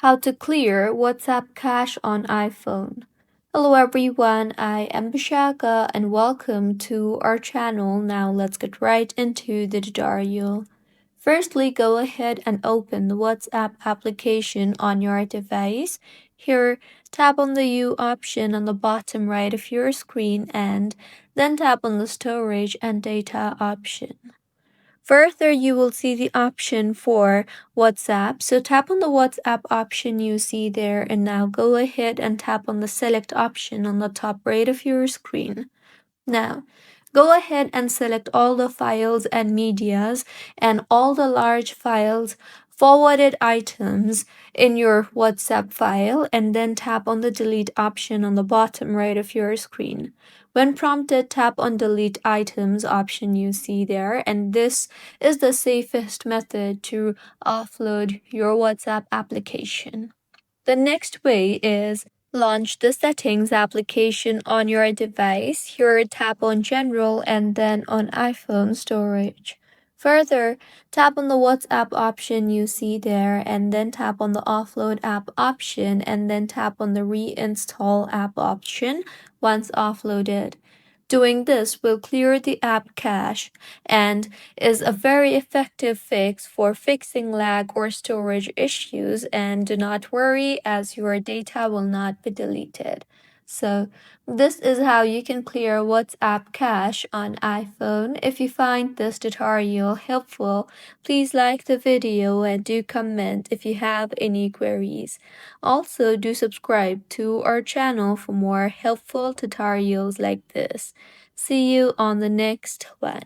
How to clear WhatsApp cache on iPhone. Hello everyone, I am Bishaka and welcome to our channel. Now let's get right into the tutorial. Firstly, go ahead and open the WhatsApp application on your device. Here, tap on the U option on the bottom right of your screen and then tap on the storage and data option. Further, you will see the option for WhatsApp. So tap on the WhatsApp option you see there and now go ahead and tap on the select option on the top right of your screen. Now, go ahead and select all the files and medias and all the large files, forwarded items in your WhatsApp file and then tap on the delete option on the bottom right of your screen. When prompted, tap on delete items option you see there, and this is the safest method to offload your WhatsApp application. The next way is launch the settings application on your device. Here, tap on general and then on iPhone storage. Further, tap on the WhatsApp option you see there and then tap on the offload app option and then tap on the reinstall app option once offloaded. Doing this will clear the app cache and is a very effective fix for fixing lag or storage issues, and do not worry as your data will not be deleted. So this is how you can clear WhatsApp cache on iPhone. If you find this tutorial helpful, please like the video and do comment if you have any queries. Also, do subscribe to our channel for more helpful tutorials like this. See you on the next one.